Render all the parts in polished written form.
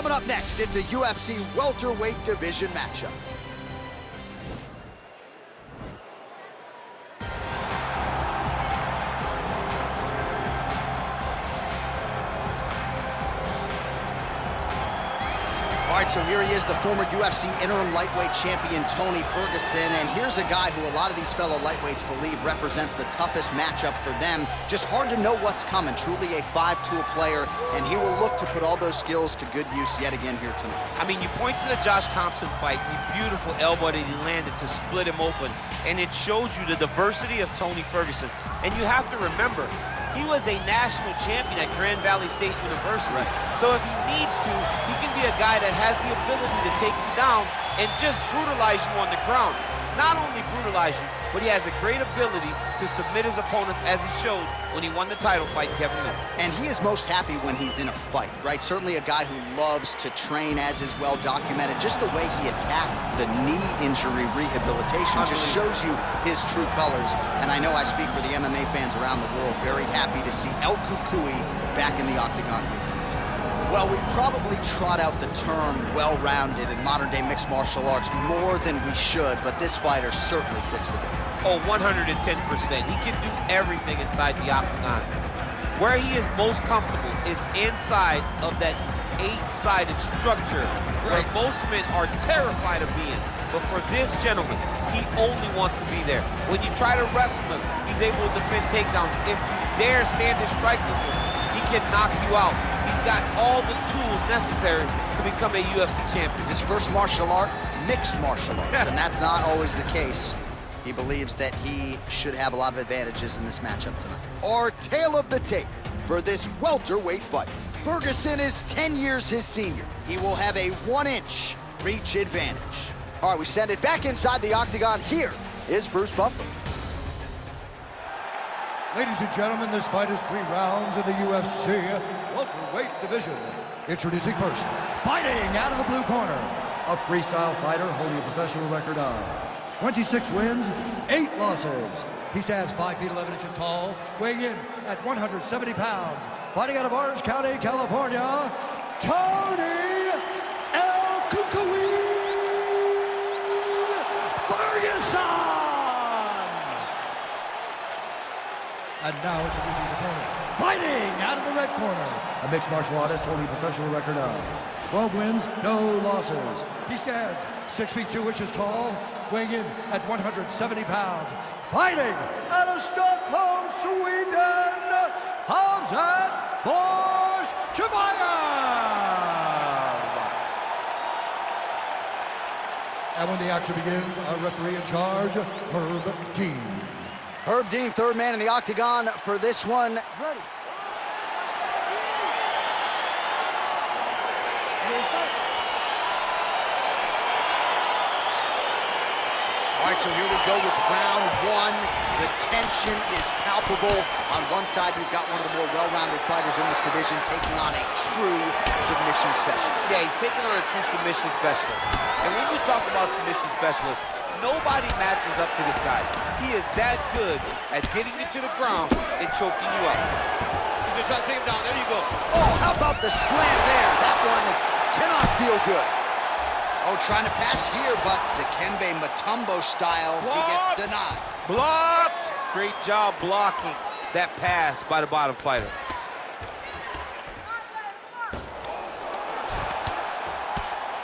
Coming up next, it's a UFC welterweight division matchup. All right, so here he is, the former UFC interim lightweight champion, Tony Ferguson. And here's a guy who a lot of these fellow lightweights believe represents the toughest matchup for them. Just hard to know what's coming. Truly a five-tool player, and he will look to put all those skills to good use yet again here tonight. I mean, you point to the Josh Thompson fight, the beautiful elbow that he landed to split him open, and it shows you the diversity of Tony Ferguson. And you have to remember, he was a national champion at Grand Valley State University. Right. So if he needs to, he can be a guy that has the ability to take you down and just brutalize you on the ground. Not only brutalize you, but he has a great ability to submit his opponents, as he showed when he won the title fight, Kevin Lee. And he is most happy when he's in a fight, right? Certainly a guy who loves to train, as is well documented. Just the way he attacked the knee injury rehabilitation just shows you his true colors. And I know I speak for the MMA fans around the world, very happy to see El Cucuy back in the octagon here tonight. Well, we probably trot out the term well-rounded in modern-day mixed martial arts more than we should, but this fighter certainly fits the bill. Oh, 110%. He can do everything inside the octagon. Where he is most comfortable is inside of that 8-sided structure where most men are terrified of being. But for this gentleman, he only wants to be there. When you try to wrestle him, he's able to defend takedowns. If you dare stand and strike with him, he can knock you out. He's got all the tools necessary to become a UFC champion. His first martial art, mixed martial arts, and that's not always the case. He believes that he should have a lot of advantages in this matchup tonight. Our tale of the tape for this welterweight fight. Ferguson is 10 years his senior. He will have a 1-inch reach advantage. All right, we send it back inside the octagon. Here is Bruce Buffer. Ladies and gentlemen, this fight is 3 rounds in the UFC welterweight division. Introducing first, fighting out of the blue corner, a freestyle fighter holding a professional record of 26 wins, 8 losses. He stands 5 feet 11 inches tall, weighing in at 170 pounds. Fighting out of Orange County, California, Tony El Cucuy Ferguson! And now introducing his opponent, fighting out of the red corner, a mixed martial artist holding a professional record of 12 wins, no losses. He stands 6 feet 2 inches tall, weighing in at 170 pounds. Fighting out of Stockholm, Sweden, 캄자트 chimaefu. And when the action begins, our referee in charge, Herb Dean. Herb Dean, third man in the octagon for this one. Ready. All right, so here we go with round 1. The tension is palpable. On one side, you've got one of the more well-rounded fighters in this division taking on a true submission specialist. Yeah, he's taking on a true submission specialist. And when you talk about submission specialists, nobody matches up to this guy. He is that good at getting you to the ground and choking you up. He's gonna try to take him down. There you go. Oh, how about the slam there? That one cannot feel good. Oh, trying to pass here, but Dikembe Mutombo style, he gets denied. Blocked! Great job blocking that pass by the bottom fighter.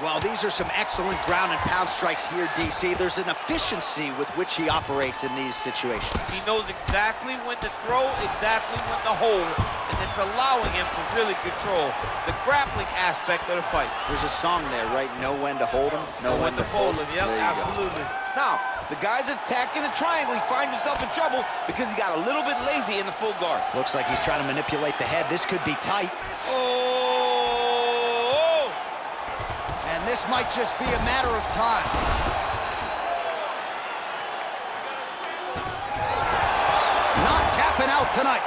Well, these are some excellent ground and pound strikes here, DC. There's an efficiency with which he operates in these situations. He knows exactly when to throw, exactly when to hold, and it's allowing him to really control the grappling aspect of the fight. There's a song there, right? Know when to hold him, know when to fold him. Yep, absolutely. Now, the guy's attacking the triangle. He finds himself in trouble because he got a little bit lazy in the full guard. Looks like he's trying to manipulate the head. This could be tight. Oh! And this might just be a matter of time. Not tapping out tonight.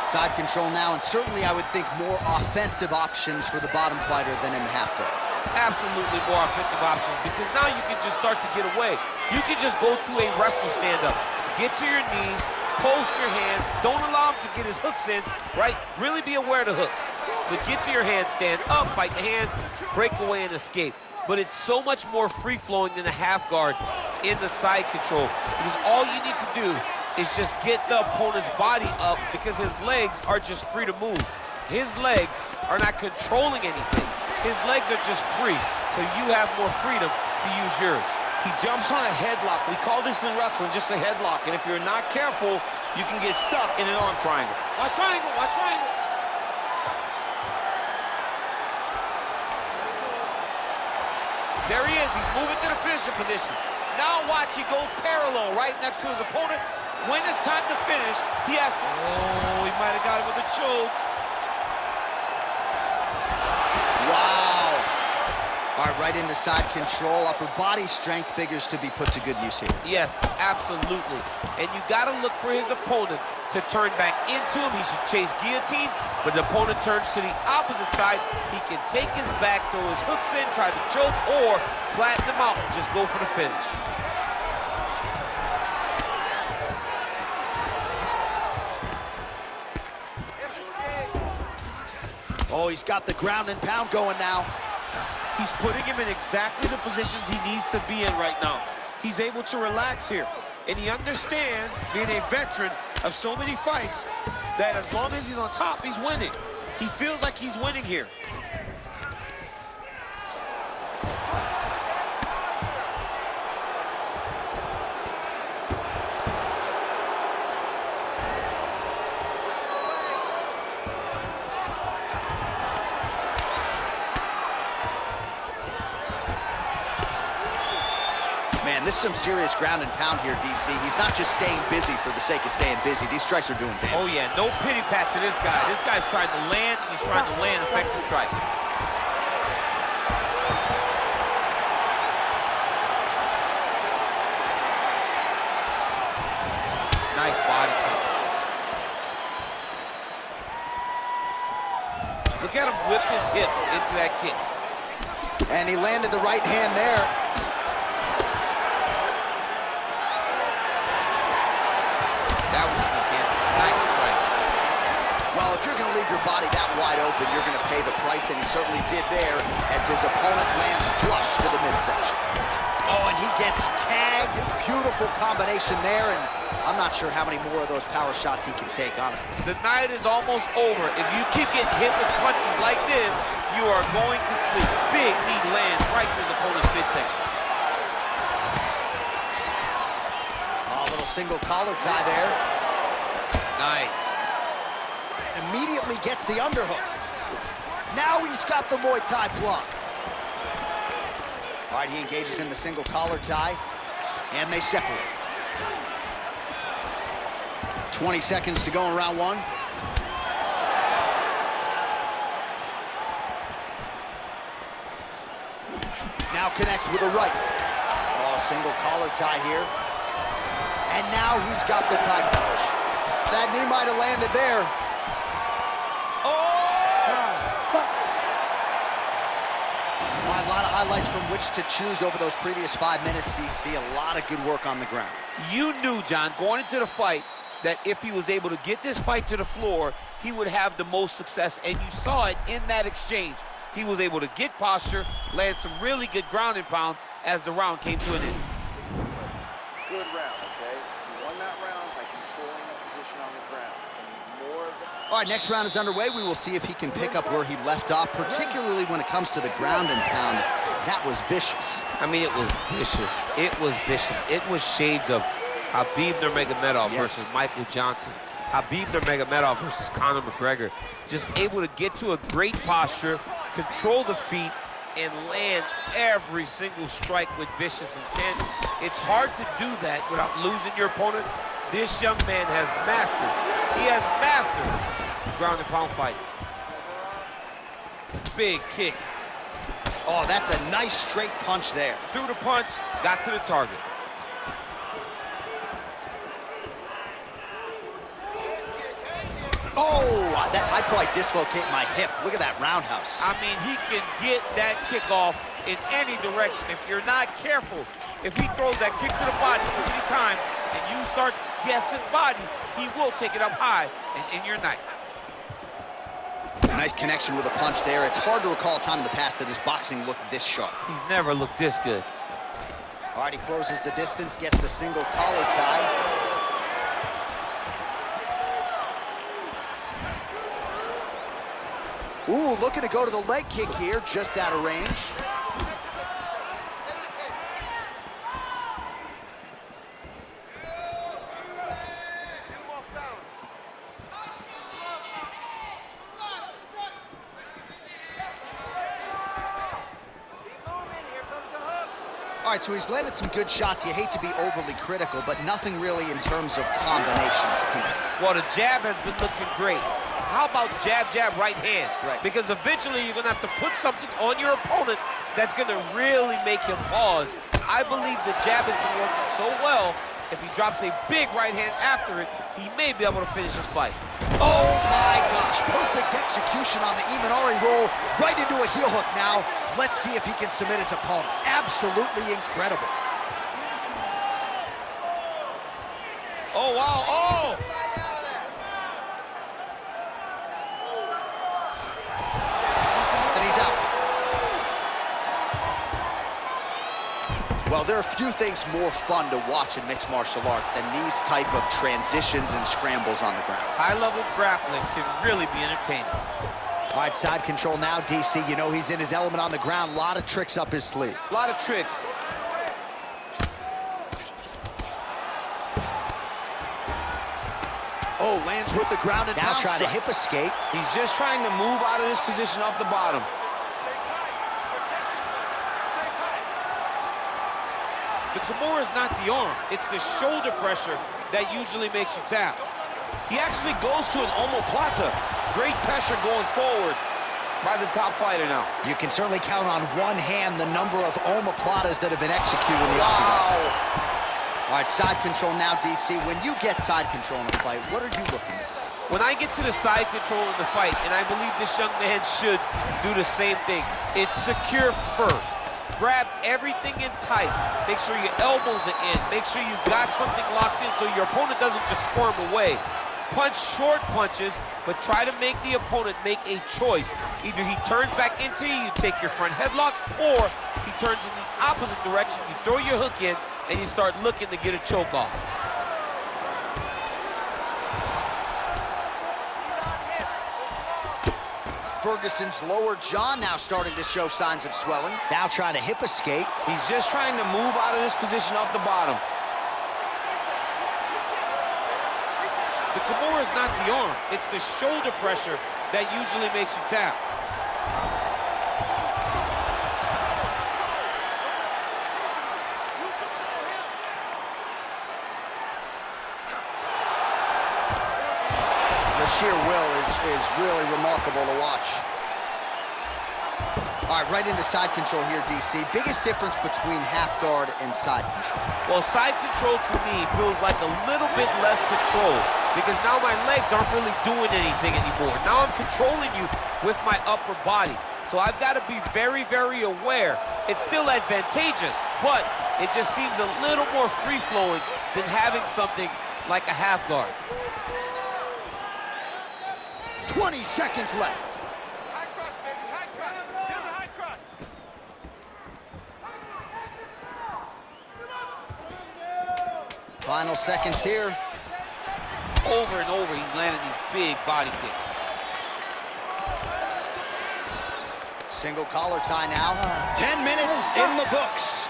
Side control now, and certainly I would think more offensive options for the bottom fighter than in the half guard. Absolutely more offensive options, because now you can just start to get away. You can just go to a wrestle stand-up. Get to your knees, post your hands, don't allow him to get his hooks in, right? Really be aware of the hooks. to get to your handstand, up, fight the hands, break away and escape. But it's so much more free-flowing than a half guard in the side control, because all you need to do is just get the opponent's body up, because his legs are just free to move. His legs are not controlling anything. His legs are just free, so you have more freedom to use yours. He jumps on a headlock. We call this in wrestling just a headlock, and if you're not careful, you can get stuck in an arm triangle. Watch triangle, watch triangle. There he is, he's moving to the finishing position. Now watch, he goes parallel right next to his opponent. When it's time to finish, he has to... Oh, he might have got it with a choke. Wow. All right, right into side control. Upper body strength figures to be put to good use here. Yes, absolutely. And you got to look for his opponent to turn back into him. He should chase guillotine, but the opponent turns to the opposite side. He can take his back, throw his hooks in, try to choke, or flatten him out and just go for the finish. Oh, he's got the ground and pound going now. He's putting him in exactly the positions he needs to be in right now. He's able to relax here, and he understands, being a veteran of so many fights, that as long as he's on top, he's winning. He feels like he's winning here. Man, this is some serious ground and pound here, DC. He's not just staying busy for the sake of staying busy. These strikes are doing damage. Oh, yeah, no pity pat to this guy. This guy's trying to land, and he's trying to land effective strikes. Nice body kick. Look at him whip his hip into that kick. And he landed the right hand there. That was sneaking. Nice strike. Well, if you're going to leave your body that wide open, you're going to pay the price, and he certainly did there as his opponent lands flush to the midsection. Oh, and he gets tagged. Beautiful combination there, and I'm not sure how many more of those power shots he can take, honestly. The night is almost over. If you keep getting hit with punches like this, you are going to sleep. Big knee lands right through the opponent's midsection. Oh, a little single collar tie there. Nice. Immediately gets the underhook. Now he's got the Muay Thai plug. All right, he engages in the single collar tie, and they separate. 20 seconds to go in round one. Now connects with a right. Oh, single collar tie here. And now he's got the tie finish. That knee might have landed there. A lot of highlights from which to choose over those previous 5 minutes, DC. A lot of good work on the ground. You knew, John, going into the fight, that if he was able to get this fight to the floor, he would have the most success, and you saw it in that exchange. He was able to get posture, land some really good ground and pound as the round came to an end. Good round, okay? You won that round by controlling the position on the ground. You need more of that. All right, next round is underway. We will see if he can pick up where he left off, particularly when it comes to the ground and pound. That was vicious. I mean, it was vicious. It was vicious. It was shades of Khabib Nurmagomedov versus Michael Johnson. Khabib Nurmagomedov versus Conor McGregor. Just able to get to a great posture, control the feet, and land every single strike with vicious intent. It's hard to do that without losing your opponent. This young man has mastered. He has mastered ground and pound fight. Big kick. Oh, that's a nice straight punch there. Threw the punch, got to the target. Oh, I'd probably dislocate my hip. Look at that roundhouse. I mean, he can get that kick off in any direction. If you're not careful, if he throws that kick to the body too many times and you start guessing body, he will take it up high and in your night. Nice connection with a punch there. It's hard to recall a time in the past that his boxing looked this sharp. He's never looked this good. All right, he closes the distance, gets the single collar tie. Ooh, looking to go to the leg kick here, just out of range. All right, so he's landed some good shots. You hate to be overly critical, but nothing really in terms of combinations, team. Well, the jab has been looking great. How about jab, jab, right hand? Right. Because eventually you're going to have to put something on your opponent that's going to really make him pause. I believe the jab has been working so well, if he drops a big right hand after it, he may be able to finish his fight. Oh, my gosh. Perfect execution on the Imanari roll. Right into a heel hook now. Let's see if he can submit his opponent. Absolutely incredible. Oh, wow. Oh! And he's out. Well, there are few things more fun to watch in mixed martial arts than these type of transitions and scrambles on the ground. High-level grappling can really be entertaining. All right, side control now, DC. You know he's in his element on the ground. A lot of tricks up his sleeve. A lot of tricks. Oh, lands with the ground and now trying to hip escape. He's just trying to move out of this position off the bottom. The Kimura is not the arm. It's the shoulder pressure that usually makes you tap. He actually goes to an omoplata. Great pressure going forward by the top fighter now. You can certainly count on one hand the number of omoplatas that have been executed in the octagon. All right, side control now, DC. When you get side control in a fight, what are you looking at? When I get to the side control in the fight, and I believe this young man should do the same thing, it's secure first. Grab everything in tight. Make sure your elbows are in. Make sure you got something locked in so your opponent doesn't just squirm away. Punch short punches, but try to make the opponent make a choice. Either he turns back into you, take your front headlock, or he turns in the opposite direction, you throw your hook in, and you start looking to get a choke off. Ferguson's lower jaw now starting to show signs of swelling. Now trying to hip escape. He's just trying to move out of this position off the bottom. The Kimura is not the arm. It's the shoulder pressure that usually makes you tap. The sheer will is really remarkable to watch. All right, right into side control here, DC. Biggest difference between half guard and side control? Well, side control to me feels like a little bit less control because now my legs aren't really doing anything anymore. Now I'm controlling you with my upper body. So I've got to be very, very aware. It's still advantageous, but it just seems a little more free-flowing than having something like a half guard. 20 seconds left. High crotch, baby, high crotch. Get him the high crotch. Final seconds here. Over and over, he's landing these big body kicks. Single collar tie now. 10 minutes in the books.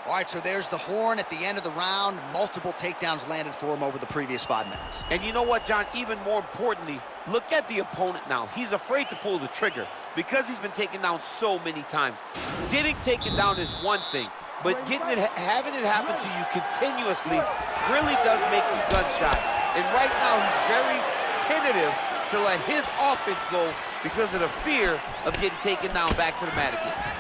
All right, so there's the horn at the end of the round. Multiple takedowns landed for him over the previous 5 minutes. And you know what, John? Even more importantly, look at the opponent now. He's afraid to pull the trigger because he's been taken down so many times. Getting taken down is one thing, but having it happen to you continuously really does make you gun-shy. And right now, he's very tentative to let his offense go because of the fear of getting taken down back to the mat again.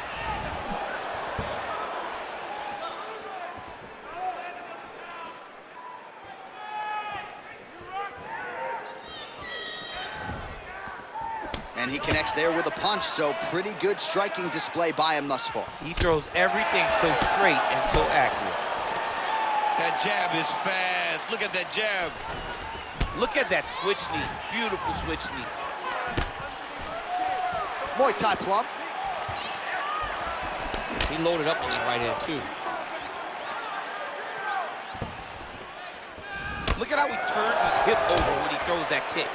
And he connects there with a punch, so pretty good striking display by him thus far. He throws everything so straight and so accurate. That jab is fast. Look at that jab. Look at that switch knee. Beautiful switch knee. Muay Thai plum. He loaded up on that right hand, too. Look at how he turns his hip over when he throws that kick.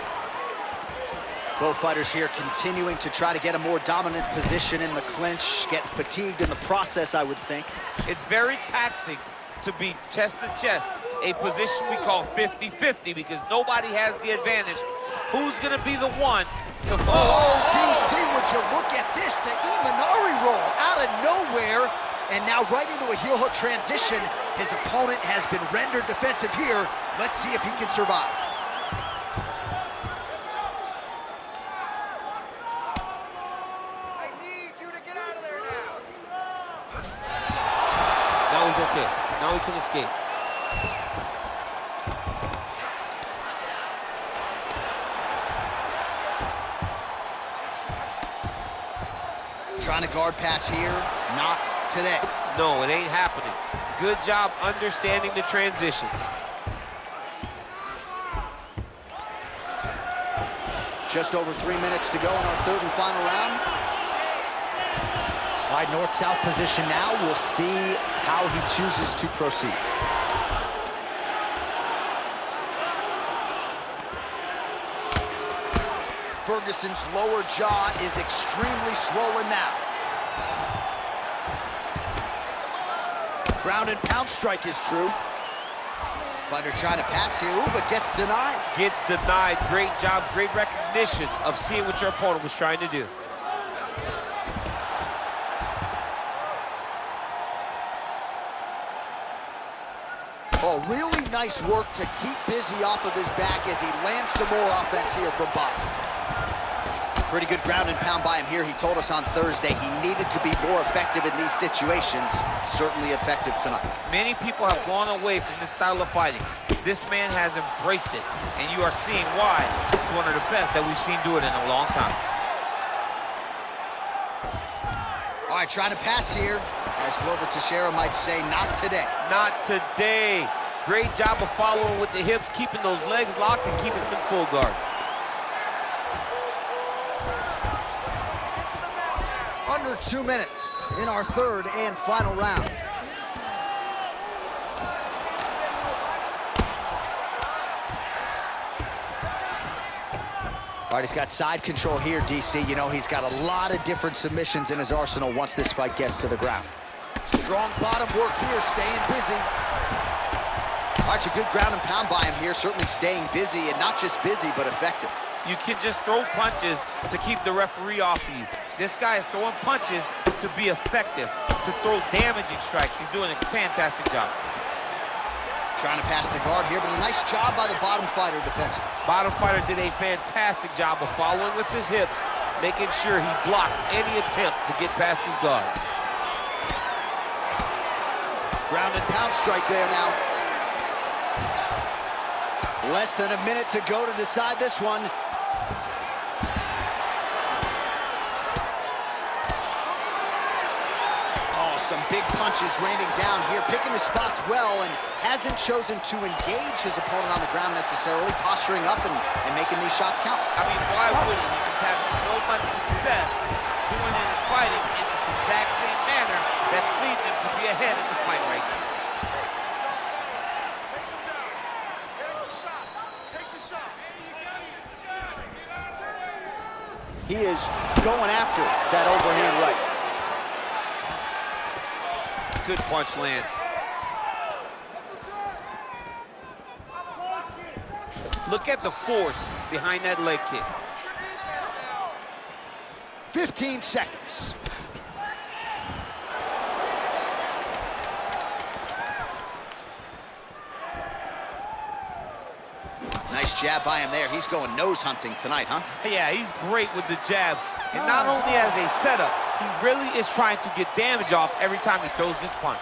Both fighters here continuing to try to get a more dominant position in the clinch, getting fatigued in the process, I would think. It's very taxing to be chest to chest, a position we call 50-50 because nobody has the advantage. Who's going to be the one to fall? Oh, DC, would you look at this? The Imanari roll out of nowhere, and now right into a heel hook transition. His opponent has been rendered defensive here. Let's see if he can survive. I need you to get out of there now. Now he's okay. Now he can escape. Trying to guard pass here, not today. No, it ain't happening. Good job understanding the transition. Just over 3 minutes to go in our third and final round. Wide north-south position now. We'll see how he chooses to proceed. Ferguson's lower jaw is extremely swollen now. Ground and pound strike is true. Fighter trying to pass here, ooh, but gets denied. Gets denied. Great job, great recognition of seeing what your opponent was trying to do. Oh, really nice work to keep busy off of his back as he lands some more offense here from Bob. Pretty good ground and pound by him here. He told us on Thursday he needed to be more effective in these situations. Certainly effective tonight. Many people have gone away from this style of fighting. This man has embraced it, and you are seeing why he's one of the best that we've seen do it in a long time. All right, trying to pass here. As Glover Teixeira might say, not today. Not today. Great job of following with the hips, keeping those legs locked and keeping them in full guard. Under 2 minutes in our third and final round. All right, he's got side control here, DC. You know, he's got a lot of different submissions in his arsenal once this fight gets to the ground. Strong bottom work here, staying busy. All right, it's a good ground and pound by him here, certainly staying busy, and not just busy, but effective. You can just throw punches to keep the referee off of you. This guy is throwing punches to be effective, to throw damaging strikes. He's doing a fantastic job. Trying to pass the guard here, but a nice job by the bottom fighter defensively. Bottom fighter did a fantastic job of following with his hips, making sure he blocked any attempt to get past his guard. Ground and pound strike there now. Less than a minute to go to decide this one. Oh, some big punches raining down here, picking his spots well, and hasn't chosen to engage his opponent on the ground necessarily, posturing up and making these shots count. I mean, why wouldn't he? He's having so much success doing it and fighting in this exact same manner that's leading him to be ahead in the fight right now. He is going after that overhand right. Good punch lands. Look at the force behind that leg kick. 15 seconds. Nice jab by him there. He's going nose hunting tonight, huh? Yeah, he's great with the jab. And not only as a setup, he really is trying to get damage off every time he throws this punch.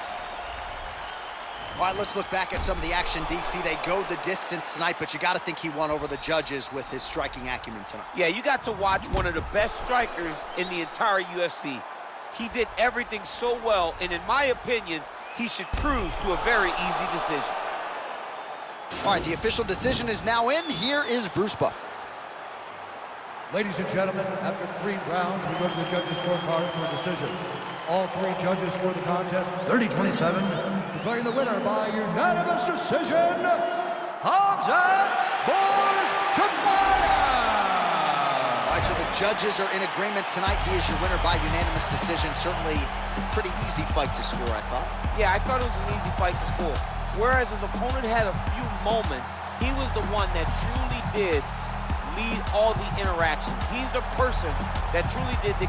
All right, let's look back at some of the action, DC. They go the distance tonight, but you got to think he won over the judges with his striking acumen tonight. Yeah, you got to watch one of the best strikers in the entire UFC. He did everything so well, and in my opinion, he should cruise to a very easy decision. All right, the official decision is now in. Here is Bruce Buffer. Ladies and gentlemen, after 3 rounds, we go to the judges' scorecards for a decision. All 3 judges scored the contest 30-27, declaring the winner by unanimous decision, 캄자트 치마에프. All right, so the judges are in agreement tonight. He is your winner by unanimous decision. Certainly a pretty easy fight to score, I thought. Yeah, I thought it was an easy fight to score. Whereas his opponent had a few moments, he was the one that truly did lead all the interactions. He's the person that truly did the